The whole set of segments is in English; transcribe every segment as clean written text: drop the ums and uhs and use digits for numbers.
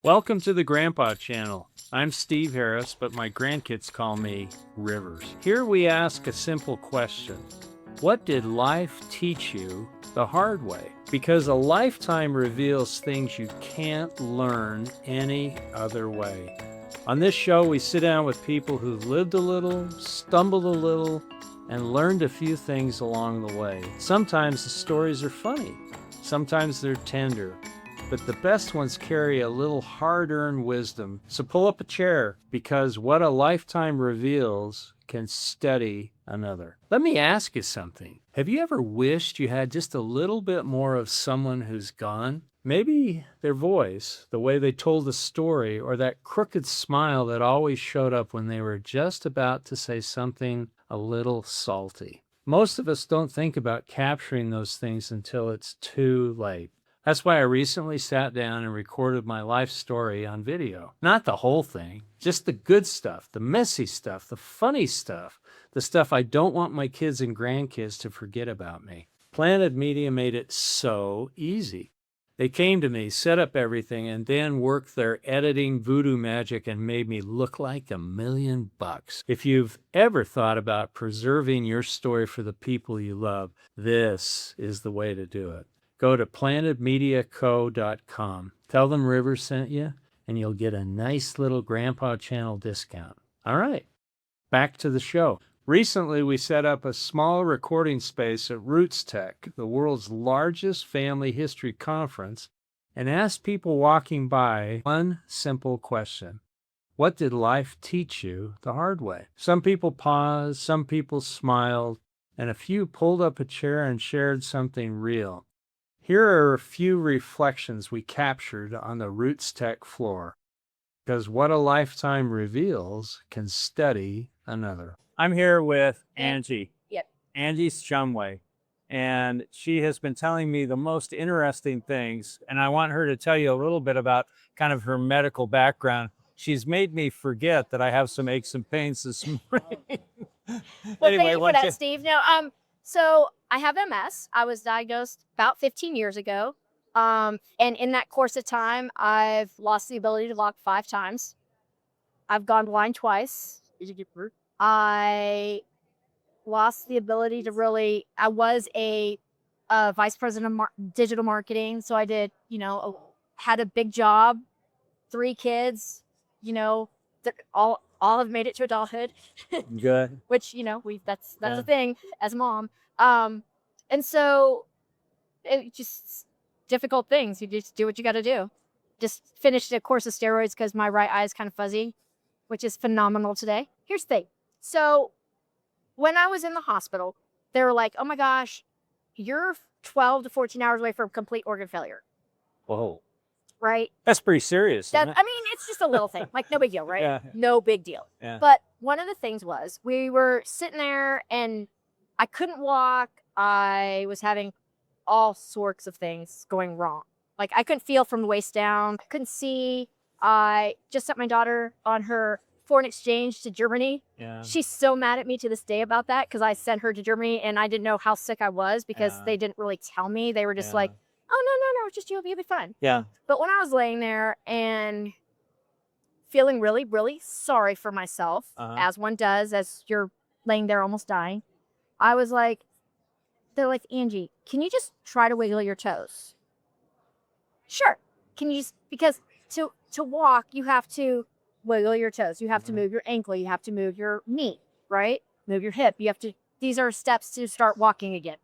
Welcome to the Grandpa Channel. I'm Steve Harris, but my grandkids call me Rivers. Here we ask a simple question. What did life teach you the hard way? Because a lifetime reveals things you can't learn any other way. On this show, we sit down with people who've lived a little, stumbled a little, and learned a few things along the way. Sometimes the stories are funny. Sometimes they're tender. But the best ones carry a little hard-earned wisdom. So pull up a chair, because what a lifetime reveals can steady another. Let me ask you something. Have you ever wished you had just a little bit more of someone who's gone? Maybe their voice, the way they told the story, or that crooked smile that always showed up when they were just about to say something a little salty. Most of us don't think about capturing those things until it's too late. That's why I recently sat down and recorded my life story on video. Not the whole thing, just the good stuff, the messy stuff, the funny stuff, the stuff I don't want my kids and grandkids to forget about me. Planet Media made it so easy. They came to me, set up everything, and then worked their editing voodoo magic and made me look like $1,000,000. If you've ever thought about preserving your story for the people you love, this is the way to do it. Go to planetmediaco.com. Tell them Rivers sent you, and you'll get a nice little Grandpa Channel discount. All right, back to the show. Recently, we set up a small recording space at RootsTech, the world's largest family history conference, and asked people walking by one simple question. What did life teach you the hard way? Some people paused, some people smiled, and a few pulled up a chair and shared something real. Here are a few reflections we captured on the RootsTech floor, because what a lifetime reveals can steady another. I'm here with Angie. Yep. Angie Shumway, and she has been telling me the most interesting things, and I want her to tell you a little bit about kind of her medical background. She's made me forget that I have some aches and pains this morning. Well, thank you for why don't that, Steve. No, so I have MS. I was diagnosed about 15 years ago. And in that course of time, I've lost the ability to walk 5 times. I've gone blind twice. Did you get hurt? I lost the ability to really, I was a vice president of digital marketing. So I did, had a big job, 3 kids, all have made it to adulthood. Good. Which, that's a thing as a mom. And so it just difficult things. You just do what you got to do. Just finished a course of steroids because my right eye is kind of fuzzy, which is phenomenal today. Here's the thing. So when I was in the hospital, they were like, oh my gosh, you're 12 to 14 hours away from complete organ failure. Whoa. Right? That's pretty serious. Isn't it? I mean, it's just a little thing. Like, no big deal, right? Yeah. No big deal. Yeah. But one of the things was we were sitting there and I couldn't walk. I was having all sorts of things going wrong. Like, I couldn't feel from the waist down. I couldn't see. I just sent my daughter on her foreign exchange to Germany. Yeah. She's so mad at me to this day about that because I sent her to Germany and I didn't know how sick I was because they didn't really tell me. They were just like, oh, no, it's just you'll be fine. Yeah. But when I was laying there and feeling really, really sorry for myself, as one does as you're laying there almost dying, I was like, they're like, Angie, can you just try to wiggle your toes? Sure. Can you just, because to walk, you have to wiggle your toes. You have to move your ankle. You have to move your knee, right? Move your hip. You have to, these are steps to start walking again.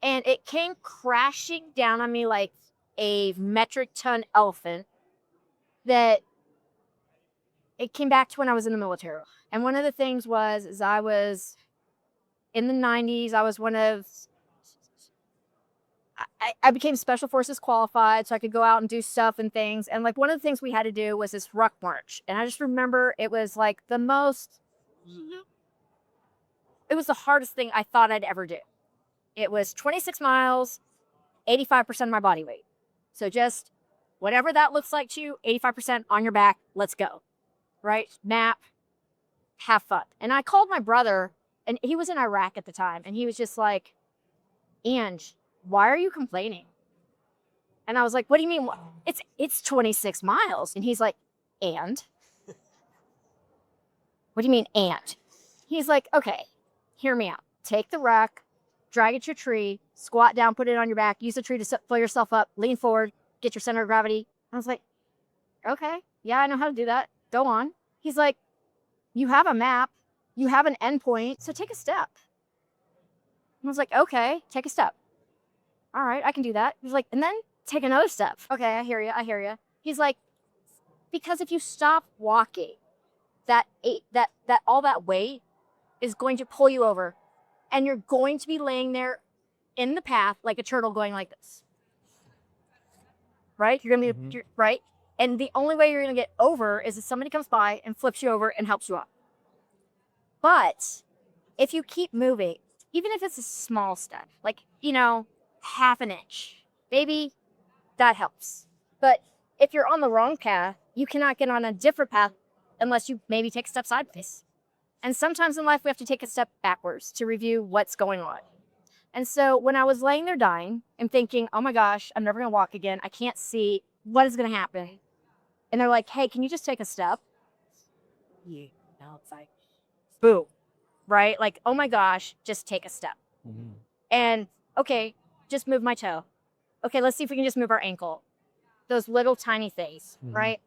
And it came crashing down on me like a metric ton elephant that it came back to when I was in the military. And one of the things was, is I was in the 90s, I was one of, I became Special Forces qualified so I could go out and do stuff and things. And like one of the things we had to do was this ruck march. And I just remember it was like it was the hardest thing I thought I'd ever do. It was 26 miles, 85% of my body weight. So just whatever that looks like to you, 85% on your back, let's go. Right? Nap, have fun. And I called my brother, and he was in Iraq at the time, and he was just like, Ange, why are you complaining? And I was like, what do you mean? It's 26 miles. And he's like, and? What do you mean, and? He's like, okay, hear me out. Take the rock, drag it to your tree, squat down, put it on your back, use the tree to pull yourself up, lean forward, get your center of gravity. I was like, okay, yeah, I know how to do that. Go on. He's like, you have a map, you have an endpoint, so take a step. And I was like, okay, take a step. All right, I can do that. He's like, and then take another step. Okay, I hear you. He's like, because if you stop walking, that all that weight is going to pull you over, and you're going to be laying there in the path like a turtle going like this. Right? You're gonna be right, and the only way you're gonna get over is if somebody comes by and flips you over and helps you up. But if you keep moving, even if it's a small step, like, half an inch, maybe that helps. But if you're on the wrong path, you cannot get on a different path unless you maybe take a step sideways. And sometimes in life, we have to take a step backwards to review what's going on. And so when I was laying there dying and thinking, oh my gosh, I'm never going to walk again. I can't see what is going to happen. And they're like, hey, can you just take a step? Yeah, it's like, boom, right? Like, oh my gosh, just take a step. And okay, just move my toe. Okay, let's see if we can just move our ankle. Those little tiny things, right?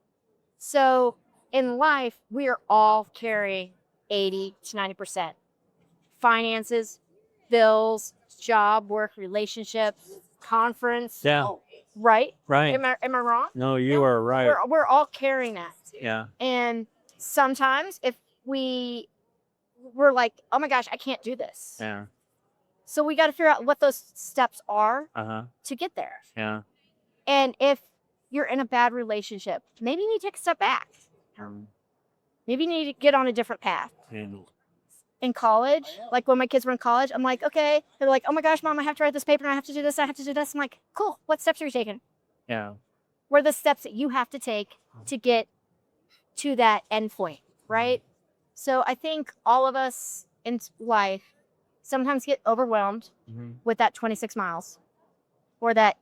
So in life, we are all carrying 80 to 90%. Finances, bills, job, work, relationships, conference. Yeah. Right? Right. Am I wrong? No, you are right. We're all carrying that. Yeah. And sometimes if we're like, oh my gosh, I can't do this. Yeah. So we got to figure out what those steps are to get there. Yeah. And if you're in a bad relationship, maybe you need to take a step back. Maybe you need to get on a different path. In college, like when my kids were in college, I'm like, okay. They're like, oh my gosh, Mom, I have to write this paper and I have to do this. I have to do this. I'm like, cool. What steps are you taking? Yeah. What are the steps that you have to take to get to that end point, right? So I think all of us in life sometimes get overwhelmed with that 26 miles or that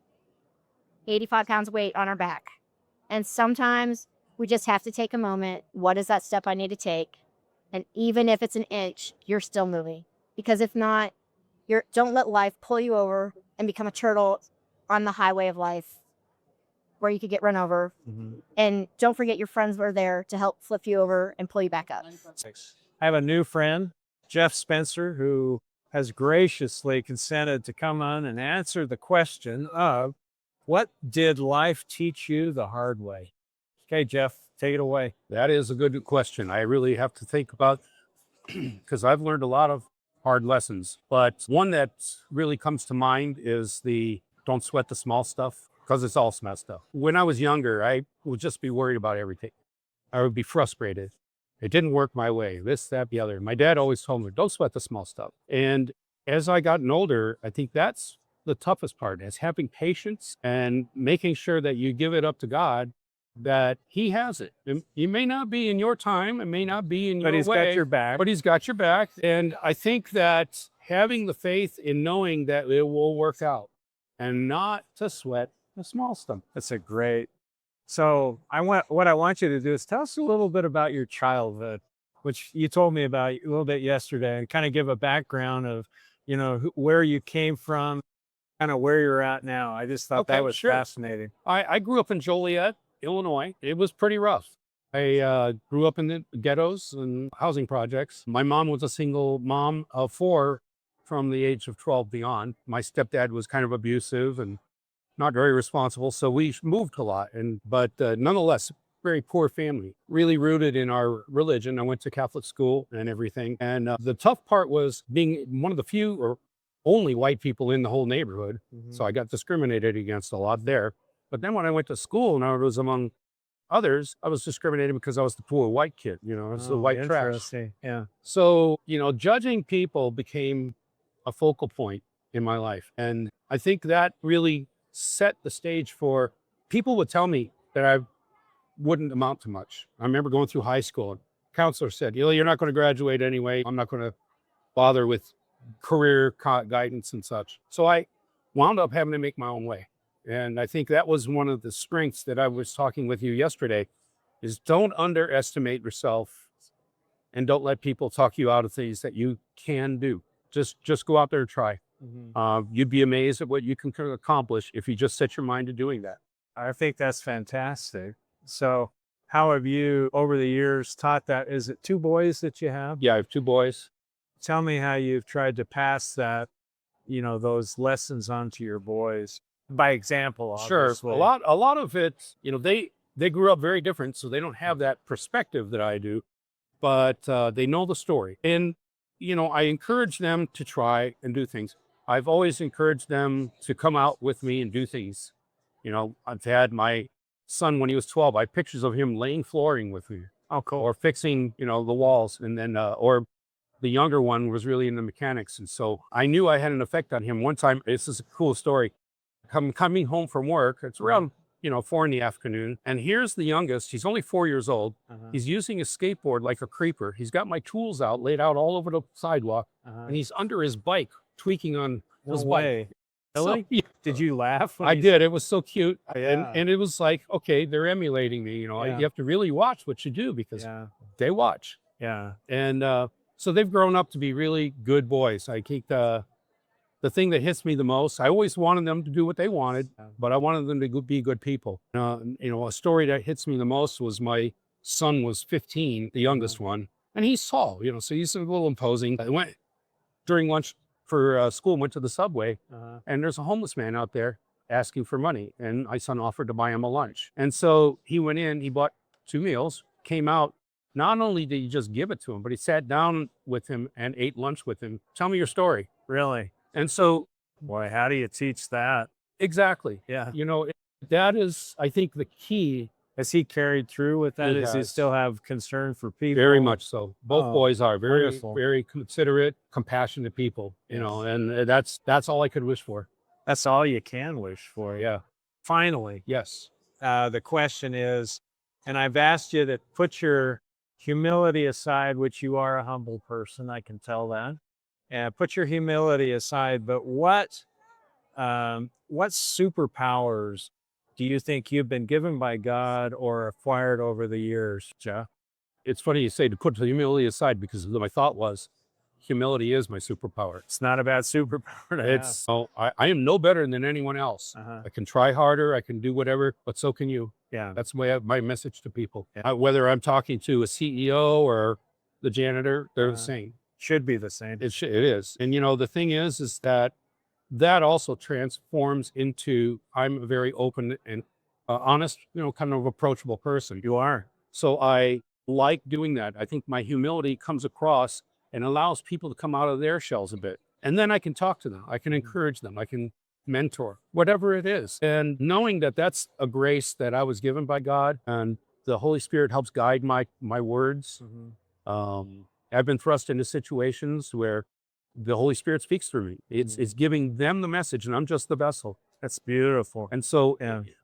85 pounds of weight on our back. And sometimes we just have to take a moment. What is that step I need to take? And even if it's an inch, you're still moving. Because if not, don't let life pull you over and become a turtle on the highway of life where you could get run over. And don't forget your friends were there to help flip you over and pull you back up. I have a new friend, Jeff Spencer, who has graciously consented to come on and answer the question of, what did life teach you the hard way? Okay, Jeff, take it away. That is a good question. I really have to think about, because I've learned a lot of hard lessons, but one that really comes to mind is the don't sweat the small stuff, because it's all small stuff. When I was younger, I would just be worried about everything. I would be frustrated. It didn't work my way, this, that, the other. My dad always told me, don't sweat the small stuff. And as I gotten older, I think that's the toughest part, is having patience and making sure that you give it up to God, that he has it. He may not be in your time, it may not be in your way. But he's got your back. But he's got your back. And I think that having the faith in knowing that it will work out and not to sweat the small stuff. That's a great. So what I want you to do is tell us a little bit about your childhood, which you told me about a little bit yesterday, and kind of give a background of, where you came from, kind of where you're at now. I just thought that was fascinating. I grew up in Joliet, Illinois. It was pretty rough. I grew up in the ghettos and housing projects. My mom was a single mom of 4 from the age of 12 beyond. My stepdad was kind of abusive and not very responsible, so we moved a lot. But nonetheless, very poor family, really rooted in our religion. I went to Catholic school and everything. And the tough part was being one of the few or only white people in the whole neighborhood. So I got discriminated against a lot there. But then when I went to school and I was among others, I was discriminated because I was the poor white kid, I was the white trash. Yeah. So, judging people became a focal point in my life. And I think that really set the stage for, people would tell me that I wouldn't amount to much. I remember going through high school and counselor said, you're not going to graduate anyway. I'm not going to bother with career guidance and such. So I wound up having to make my own way. And I think that was one of the strengths that I was talking with you yesterday, is don't underestimate yourself and don't let people talk you out of things that you can do. Just go out there and try. You'd be amazed at what you can accomplish if you just set your mind to doing that. I think that's fantastic. So how have you, over the years, taught that? Is it 2 boys that you have? Yeah, I have 2 boys. Tell me how you've tried to pass that, those lessons on to your boys by example, obviously. Sure. A lot of it, they grew up very different, so they don't have that perspective that I do, but they know the story. And, I encourage them to try and do things. I've always encouraged them to come out with me and do things. I've had my son, when he was 12, I have pictures of him laying flooring with me. Oh, cool. Or fixing, the walls. And then, or the younger one was really into mechanics. And so I knew I had an effect on him. One time, this is a cool story. Coming home from work, it's around, 4 in the afternoon. And here's the youngest. He's only 4 years old. He's using his skateboard like a creeper. He's got my tools out, laid out all over the sidewalk. And he's under his bike, tweaking on his bike. Really? So, Did you laugh? I did. It was so cute. Yeah. And it was like, okay, they're emulating me. Yeah. You have to really watch what you do because they watch. Yeah. And so they've grown up to be really good boys. I think the thing that hits me the most, I always wanted them to do what they wanted, but I wanted them to be good people. A story that hits me the most was my son was 15, the youngest one, and he's tall, so he's a little imposing. I went during lunch for school, went to the subway, and there's a homeless man out there asking for money. And my son offered to buy him a lunch. And so he went in, he bought 2 meals, came out. Not only did he just give it to him, but he sat down with him and ate lunch with him. Tell me your story. Really? And so, Boy, how do you teach that? exactly. Yeah. That is, I think, the key. Has he carried through with that? He Does he has. still have concern for people? Very much so. Both Oh, boys are very, wonderful. very considerate, compassionate people, and that's all I could wish for. That's all you can wish for. Yeah. Finally, Yes. the question is, and I've asked you to put your humility aside, which you are a humble person, I can tell that. And put your humility aside, but what superpowers do you think you've been given by God or acquired over the years, Jeff? It's funny you say to put the humility aside because my thought was humility is my superpower. It's not about superpower. I am no better than anyone else. I can try harder, I can do whatever, but so can you. Yeah. That's my message to people. Yeah. Whether I'm talking to a CEO or the janitor, they're the same. Should be the same. It is. And the thing is that also transforms into, I'm a very open and honest, kind of approachable person. You are. So I like doing that. I think my humility comes across and allows people to come out of their shells a bit. And then I can talk to them. I can encourage them. I can mentor, whatever it is. And knowing that that's a grace that I was given by God, and the Holy Spirit helps guide my words. I've been thrust into situations where the Holy Spirit speaks through me. It's giving them the message, and I'm just the vessel. That's beautiful. And so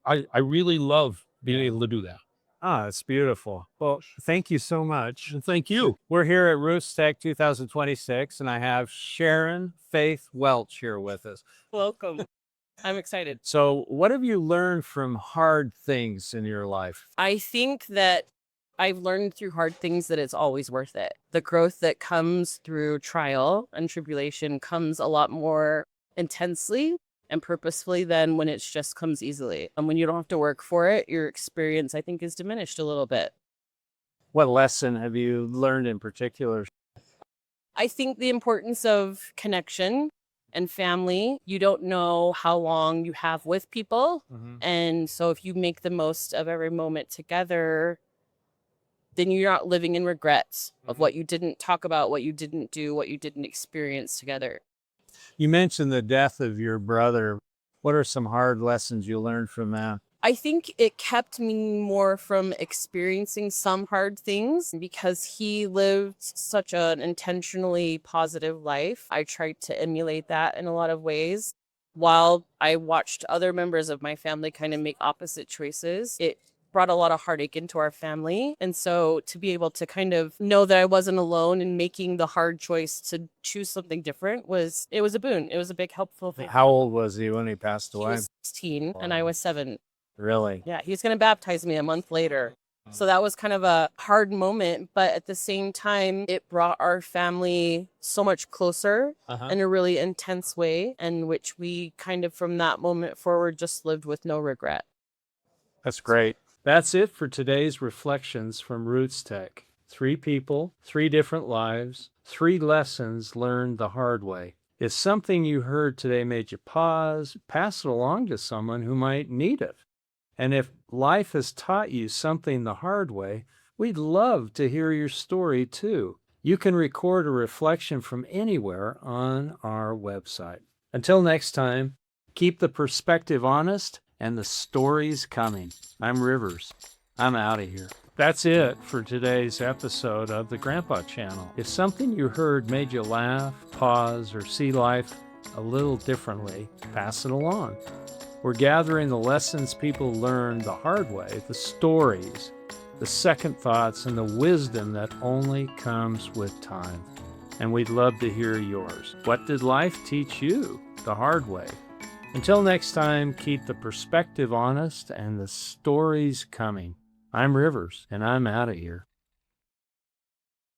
I really love being able to do that. It's beautiful. Well, thank you so much. Thank you. We're here at RootsTech 2026, and I have Sharon Faith Welch here with us. Welcome. I'm excited. So what have you learned from hard things in your life? I think that I've learned through hard things that it's always worth it. The growth that comes through trial and tribulation comes a lot more intensely and purposefully than when it just comes easily. And when you don't have to work for it, your experience, I think, is diminished a little bit. What lesson have you learned in particular? I think the importance of connection and family. You don't know how long you have with people. And so if you make the most of every moment together, then you're not living in regrets of what you didn't talk about, what you didn't do, what you didn't experience together. You mentioned the death of your brother. What are some hard lessons you learned from that? I think it kept me more from experiencing some hard things because he lived such an intentionally positive life. I tried to emulate that in a lot of ways. While I watched other members of my family kind of make opposite choices, it brought a lot of heartache into our family. And so to be able to kind of know that I wasn't alone in making the hard choice to choose something different it was a boon. It was a big helpful thing. How old was he when he passed He away? was 16 and I was 7. Really? Yeah, he was going to baptize me a month later. So that was kind of a hard moment, but at the same time, it brought our family so much closer in a really intense way, in which we kind of from that moment forward just lived with no regret. That's great. That's it for today's reflections from RootsTech. 3 people, 3 different lives, 3 lessons learned the hard way. If something you heard today made you pause, pass it along to someone who might need it. And if life has taught you something the hard way, we'd love to hear your story too. You can record a reflection from anywhere on our website. Until next time, keep the perspective honest and the stories coming. I'm Rivers. I'm out of here. That's it for today's episode of the Grandpa Channel. If something you heard made you laugh, pause, or see life a little differently, pass it along. We're gathering the lessons people learned the hard way, the stories, the second thoughts, and the wisdom that only comes with time. And we'd love to hear yours. What did life teach you the hard way? Until next time, keep the perspective honest and the stories coming. I'm Rivers, and I'm out of here.